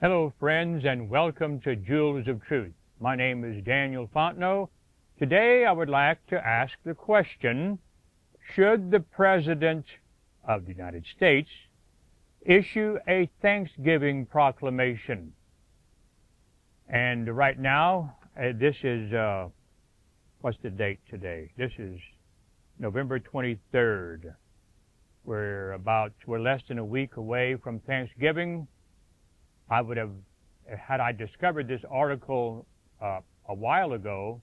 Hello, friends, and welcome to Jewels of Truth. My name is Daniel Fontenot. Today, I would like to ask the question, should the President of the United States issue a Thanksgiving proclamation? And right now, this is, what's the date today? This is November 23rd. We're less than a week away from Thanksgiving. I would have, had I discovered this article a while ago,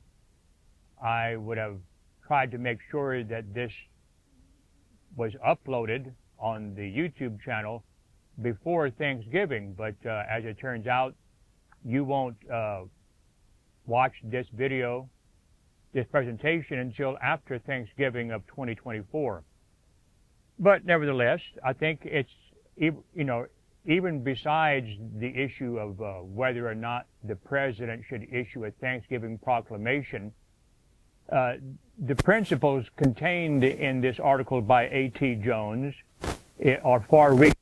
I would have tried to make sure that this was uploaded on the YouTube channel before Thanksgiving. But as it turns out, you won't watch this video, this presentation, until after Thanksgiving of 2024. But nevertheless, I think it's, even besides the issue of whether or not the President should issue a Thanksgiving proclamation, the principles contained in this article by A.T. Jones are far-reaching.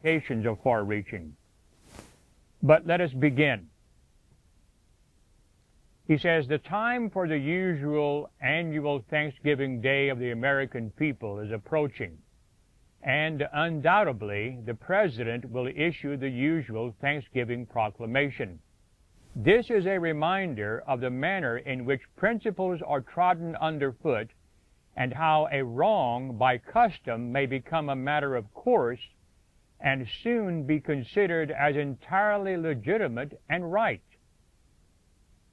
Are far-reaching. But let us begin. He says, the time for the usual annual Thanksgiving Day of the American people is approaching, and undoubtedly the President will issue the usual Thanksgiving proclamation. This is a reminder of the manner in which principles are trodden underfoot and how a wrong by custom may become a matter of course and soon be considered as entirely legitimate and right.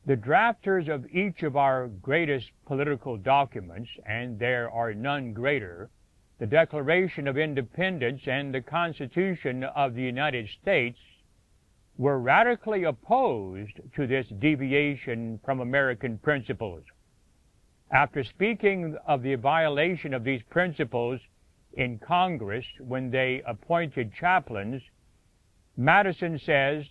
The drafters of each of our greatest political documents, and there are none greater, the Declaration of Independence and the Constitution of the United States, were radically opposed to this deviation from American principles. After speaking of the violation of these principles in Congress when they appointed chaplains, Madison says,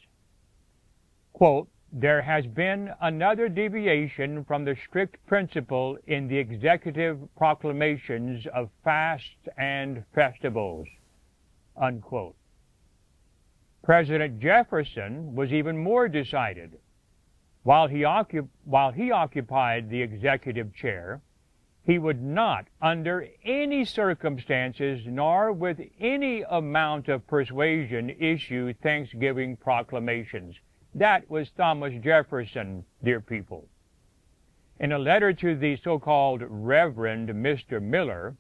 quote, there has been another deviation from the strict principle in the executive proclamations of fasts and festivals, unquote. President Jefferson was even more decided. While he occupied the executive chair, he would not, under any circumstances, nor with any amount of persuasion, issue Thanksgiving proclamations. That was Thomas Jefferson, dear people. In a letter to the so-called Reverend Mr. Miller,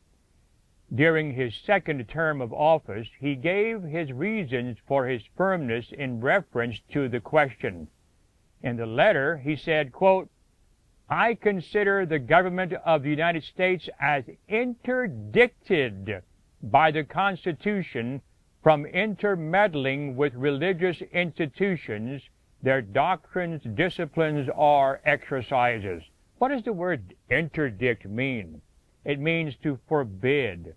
during his second term of office, he gave his reasons for his firmness in reference to the question. In the letter, he said, quote, I consider the government of the United States as interdicted by the Constitution from intermeddling with religious institutions, their doctrines, disciplines, or exercises. What does the word interdict mean? It means to forbid,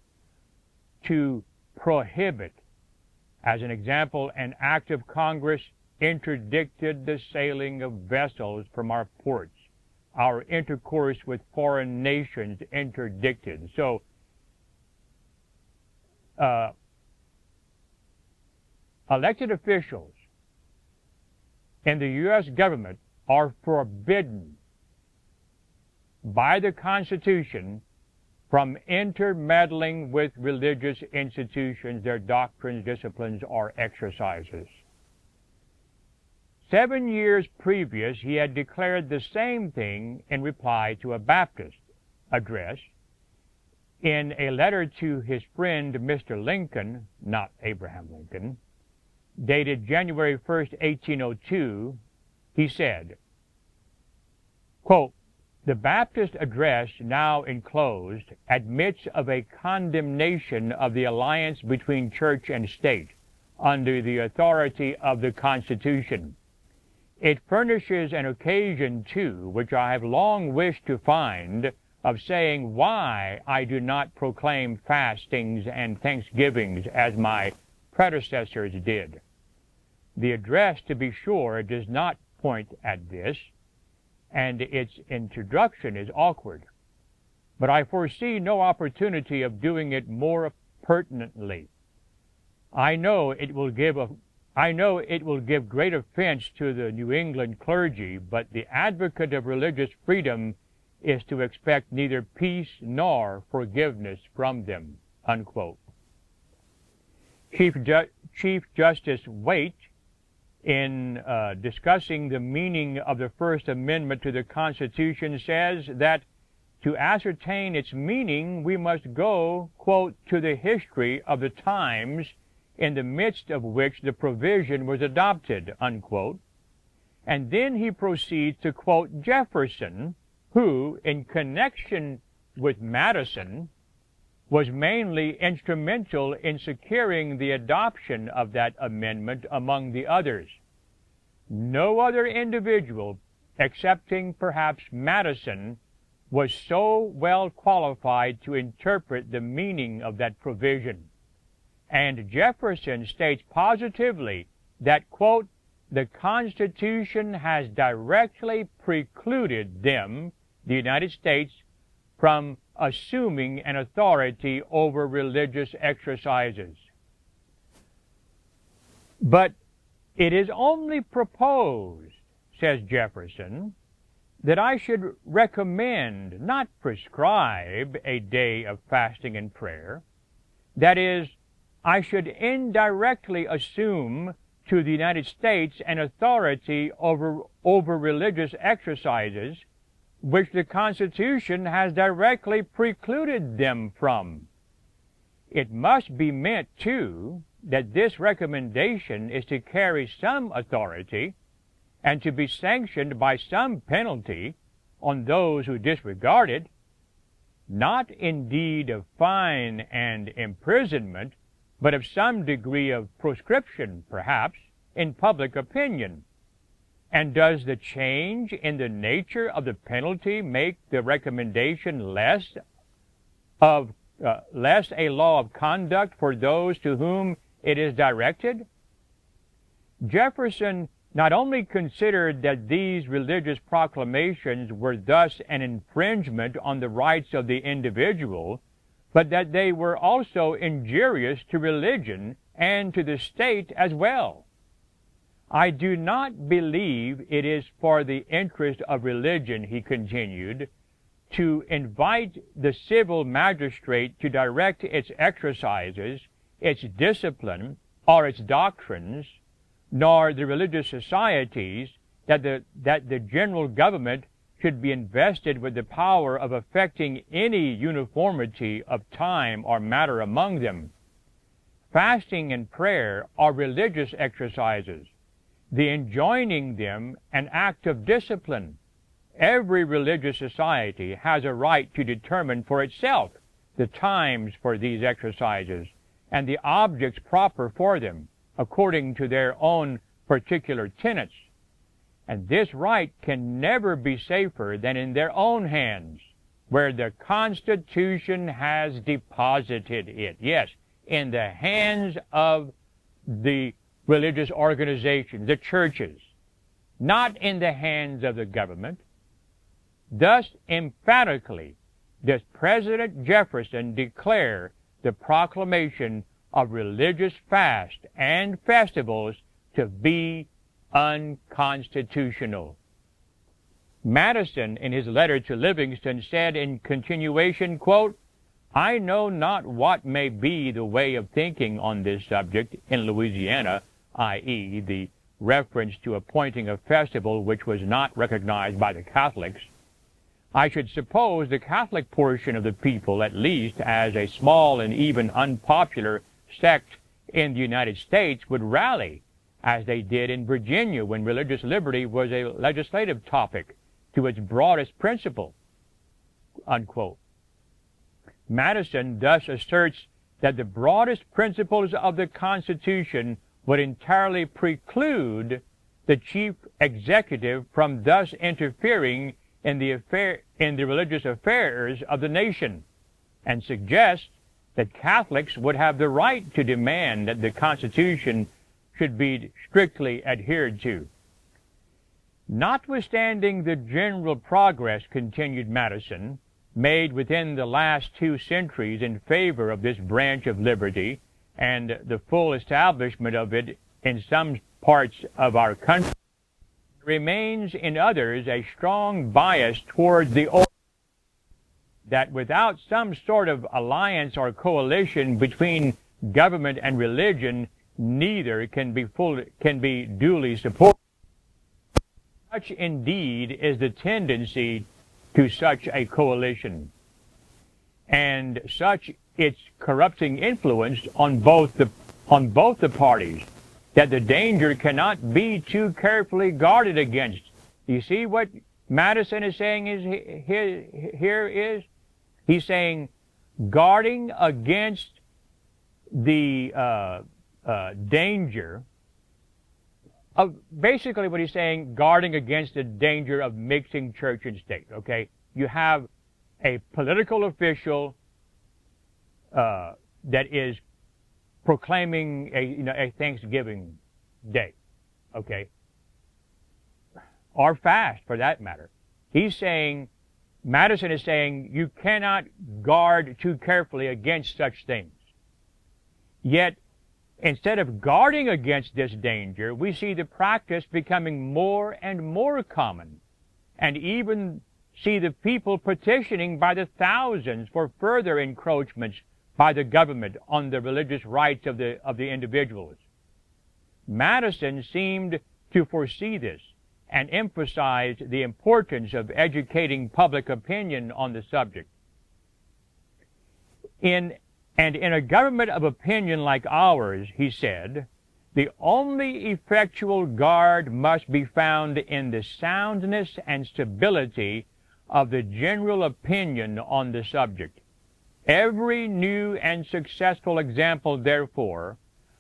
to prohibit. As an example, an act of Congress interdicted the sailing of vessels from our ports. Our intercourse with foreign nations interdicted. So, elected officials in the U.S. government are forbidden by the Constitution from intermeddling with religious institutions, their doctrines, disciplines, or exercises. 7 years previous, he had declared the same thing in reply to a Baptist address. In a letter to his friend Mr. Lincoln, not Abraham Lincoln, dated January 1st, 1802, he said, quote, the Baptist address now enclosed admits of a condemnation of the alliance between church and state under the authority of the Constitution. It furnishes an occasion, too, which I have long wished to find, of saying why I do not proclaim fastings and thanksgivings as my predecessors did. The address, to be sure, does not point at this, and its introduction is awkward. But I foresee no opportunity of doing it more pertinently. I know it will give I know it will give great offense to the New England clergy, but the advocate of religious freedom is to expect neither peace nor forgiveness from them." Unquote. Chief Justice Waite, in discussing the meaning of the First Amendment to the Constitution, says that to ascertain its meaning, we must go, quote, "to the history of the times in the midst of which the provision was adopted," unquote. And then he proceeds to quote Jefferson, who, in connection with Madison, was mainly instrumental in securing the adoption of that amendment among the others. No other individual, excepting perhaps Madison, was so well qualified to interpret the meaning of that provision. And Jefferson states positively that, quote, "the Constitution has directly precluded them," the United States, "from assuming an authority over religious exercises." But it is only proposed, says Jefferson, that I should recommend, not prescribe, a day of fasting and prayer. That is, I should indirectly assume to the United States an authority over religious exercises which the Constitution has directly precluded them from. It must be meant, too, that this recommendation is to carry some authority and to be sanctioned by some penalty on those who disregard it, not indeed of fine and imprisonment, but of some degree of proscription, perhaps, in public opinion. And does the change in the nature of the penalty make the recommendation less a law of conduct for those to whom it is directed? Jefferson not only considered that these religious proclamations were thus an infringement on the rights of the individual, but that they were also injurious to religion and to the state as well. "I do not believe it is for the interest of religion," he continued, "to invite the civil magistrate to direct its exercises, its discipline, or its doctrines, nor the religious societies, that the general government should be invested with the power of effecting any uniformity of time or matter among them. Fasting and prayer are religious exercises, the enjoining them an act of discipline. Every religious society has a right to determine for itself the times for these exercises and the objects proper for them, according to their own particular tenets. And this right can never be safer than in their own hands, where the Constitution has deposited it." Yes, in the hands of the religious organizations, the churches, not in the hands of the government. Thus emphatically does President Jefferson declare the proclamation of religious fast and festivals to be unconstitutional. Madison, in his letter to Livingston, said in continuation, quote, "I know not what may be the way of thinking on this subject in Louisiana," i.e., the reference to appointing a festival which was not recognized by the Catholics. "I should suppose the Catholic portion of the people, at least as a small and even unpopular sect in the United States, would rally, as they did in Virginia when religious liberty was a legislative topic, to its broadest principle." Unquote. Madison thus asserts that the broadest principles of the Constitution would entirely preclude the chief executive from thus interfering in the religious affairs of the nation, and suggests that Catholics would have the right to demand that the Constitution should be strictly adhered to. "Notwithstanding the general progress," continued Madison, "made within the last 2 centuries in favor of this branch of liberty, and the full establishment of it in some parts of our country, remains in others a strong bias towards the old, that without some sort of alliance or coalition between government and religion, neither can be duly supported. Such indeed is the tendency to such a coalition, and such its corrupting influence on both the parties, that the danger cannot be too carefully guarded against. You see what Madison is saying is he's saying guarding against the danger of, basically what he's saying, guarding against the danger of mixing church and state. Okay, you have a political official that is proclaiming a Thanksgiving day, okay, or fast for that matter. Madison is saying you cannot guard too carefully against such things. Yet, instead of guarding against this danger, we see the practice becoming more and more common, and even see the people petitioning by the thousands for further encroachments by the government on the religious rights of the individuals. Madison seemed to foresee this and emphasized the importance of educating public opinion on the subject. In a government of opinion like ours, he said, the only effectual guard must be found in the soundness and stability of the general opinion on the subject. Every new and successful example, therefore,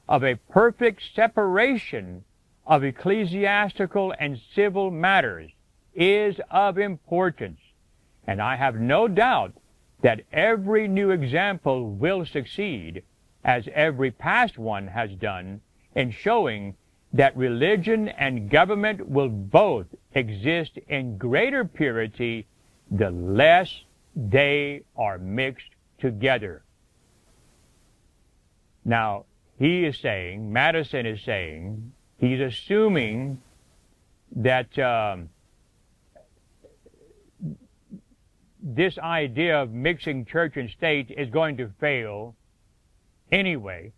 of a perfect separation of ecclesiastical and civil matters is of importance, and I have no doubt that every new example will succeed, as every past one has done, in showing that religion and government will both exist in greater purity the less they are mixed together. Now, Madison is saying, he's assuming that this idea of mixing church and state is going to fail anyway,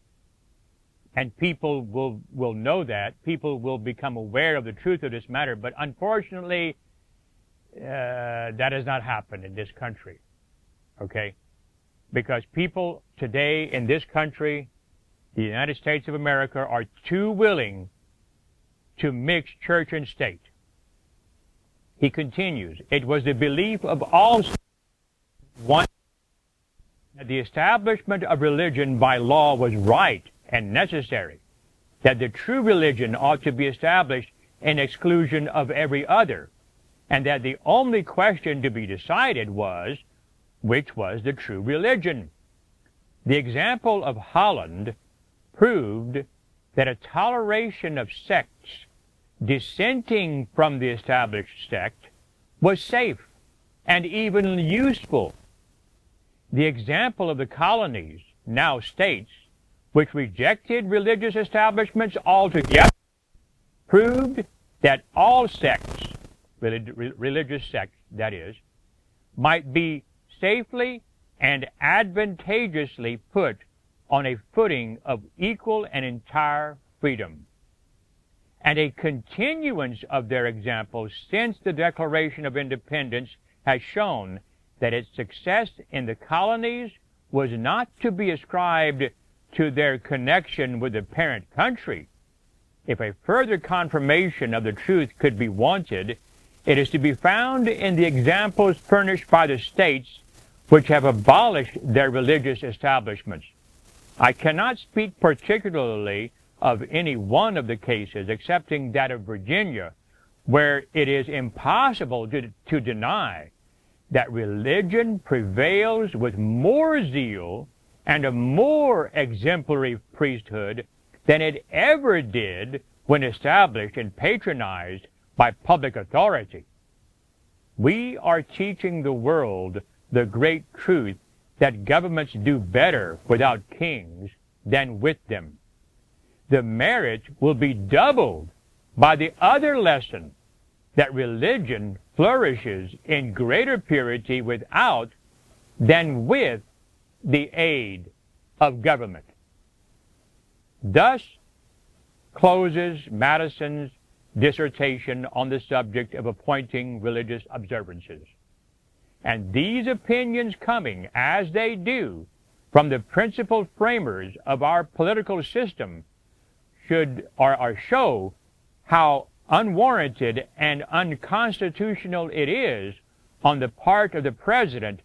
and people will know that. People will become aware of the truth of this matter, but unfortunately, that has not happened in this country, okay? Because people today in this country, the United States of America, are too willing to mix church and state. He continues, it was the belief of all one that the establishment of religion by law was right and necessary, that the true religion ought to be established in exclusion of every other, and that the only question to be decided was, which was the true religion. The example of Holland proved that a toleration of sects dissenting from the established sect was safe and even useful. The example of the colonies, now states, which rejected religious establishments altogether, proved that all sects, religious sects that is, might be safely and advantageously put on a footing of equal and entire freedom. And a continuance of their example since the Declaration of Independence has shown that its success in the colonies was not to be ascribed to their connection with the parent country. If a further confirmation of the truth could be wanted, it is to be found in the examples furnished by the states which have abolished their religious establishments. I cannot speak particularly of any one of the cases, excepting that of Virginia, where it is impossible to deny that religion prevails with more zeal and a more exemplary priesthood than it ever did when established and patronized by public authority. We are teaching the world the great truth that governments do better without kings than with them. the merit will be doubled by the other lesson that religion flourishes in greater purity without than with the aid of government. Thus closes Madison's dissertation on the subject of appointing religious observances. And these opinions coming, as they do, from the principal framers of our political system show how unwarranted and unconstitutional it is on the part of the President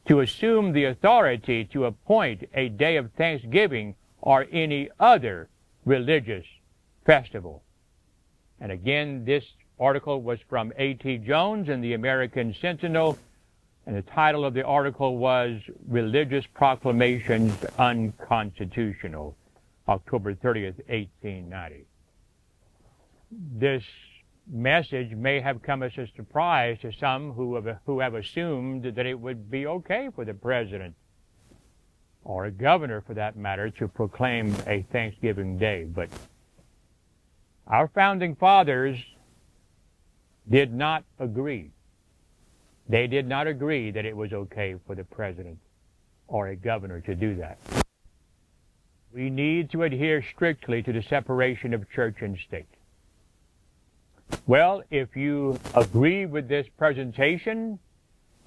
to assume the authority to appoint a day of thanksgiving or any other religious festival. And again, this article was from A.T. Jones in the American Sentinel, and the title of the article was Religious Proclamations Unconstitutional, October 30th, 1890. This message may have come as a surprise to some who have assumed that it would be okay for the president, or a governor for that matter, to proclaim a Thanksgiving Day. But our founding fathers did not agree. They did not agree that it was okay for the president or a governor to do that. We need to adhere strictly to the separation of church and state. Well, if you agree with this presentation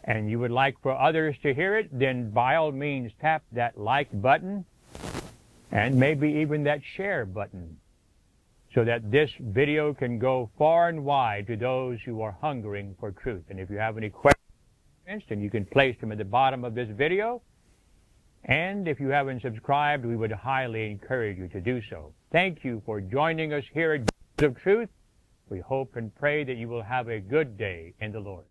and you would like for others to hear it, then by all means tap that like button and maybe even that share button so that this video can go far and wide to those who are hungering for truth. And if you have any questions, then you can place them at the bottom of this video. And if you haven't subscribed, we would highly encourage you to do so. Thank you for joining us here at Voices of Truth. We hope and pray that you will have a good day in the Lord.